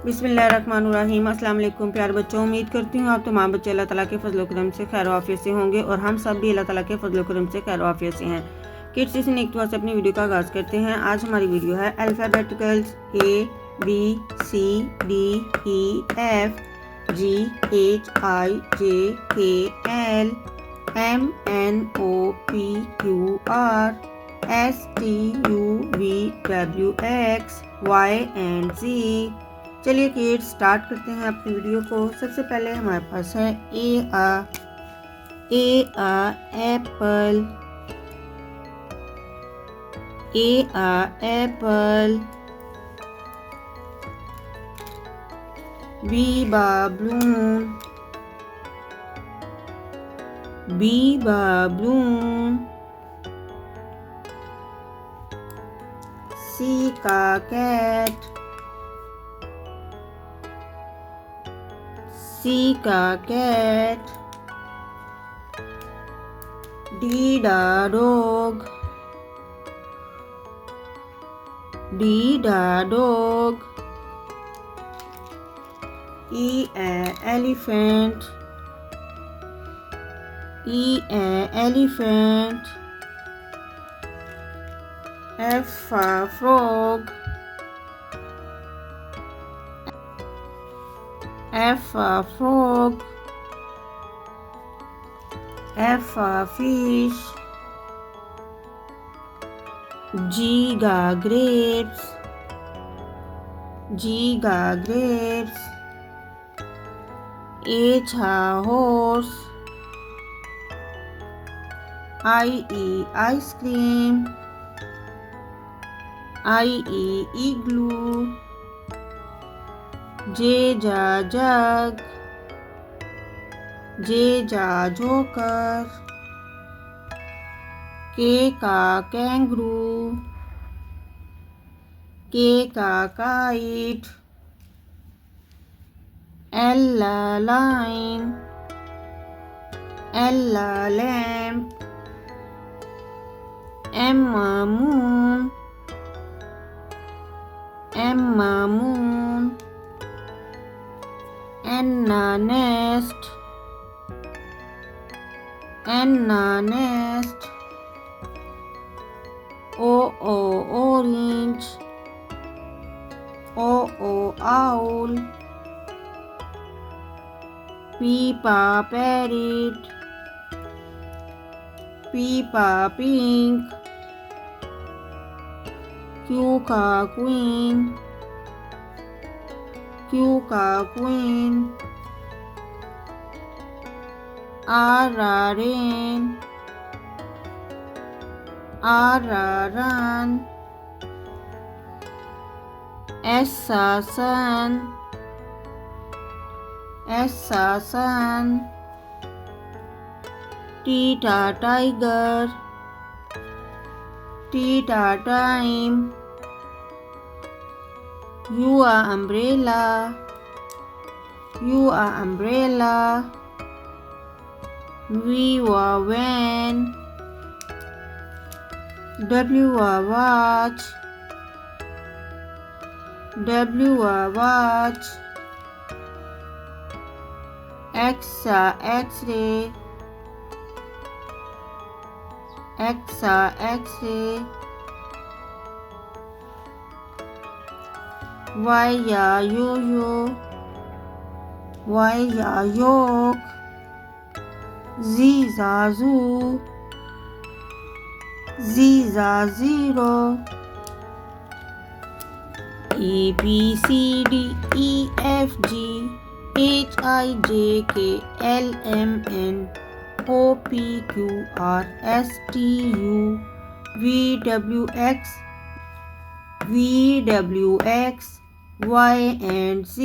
बिस्मिल्लाहिर्रहमानिर्रहीम। अस्सलाम वालेकुम प्यारे बच्चों, उम्मीद करती हूँ आप तमाम बच्चे अल्लाह ताला के फजल करम से खैर आफियत से होंगे और हम सब भी अल्लाह ताला के फजल करम से खैर आफियत से हैं। किड्स इस नेक से अपनी वीडियो का आगाज़ करते हैं। आज हमारी वीडियो है अल्फ़ाबेटिकल्स ABCDEFGHIJKLMNOPQRSTUVWXYZ। चलिए किड्स स्टार्ट करते हैं अपनी वीडियो को। सबसे पहले हमारे पास है Apple, Apple. B balloon, B balloon। C का cat, C का cat। D dog, D dog। Elephant, elephant। F frog, F frog। F fish। G grapes, G grapes। H horse। ice cream, igloo। J jug, J joker। K kangaroo, K kite। L lion, L lamp। M moon, M moon। N nest, N nest। O orange, O owl। P parrot, P pink। Q queen, Q queen। R rain, R run। S sun, S sun। T tiger, T time। U umbrella, U umbrella। V van, W watch, W watch। X x-ray, X x-ray। Y yo-yo, Y yolk। Z zoo, Z zero। ABCDEFG HIJKLMNOPQRSTUVWXYZ।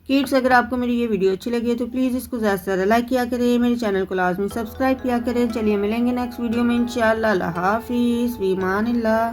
Kids अगर आपको मेरी ये video अच्छी लगी है तो please इसको ज़्यादा से ज़्यादा लाइक किया करें, मेरे चैनल को लाजमी सब्सक्राइब किया करें। चलिए मिलेंगे नेक्स्ट वीडियो में इंशाअल्लाह। अल्लाह हाफिज़, फ़ी अमानिल्लाह।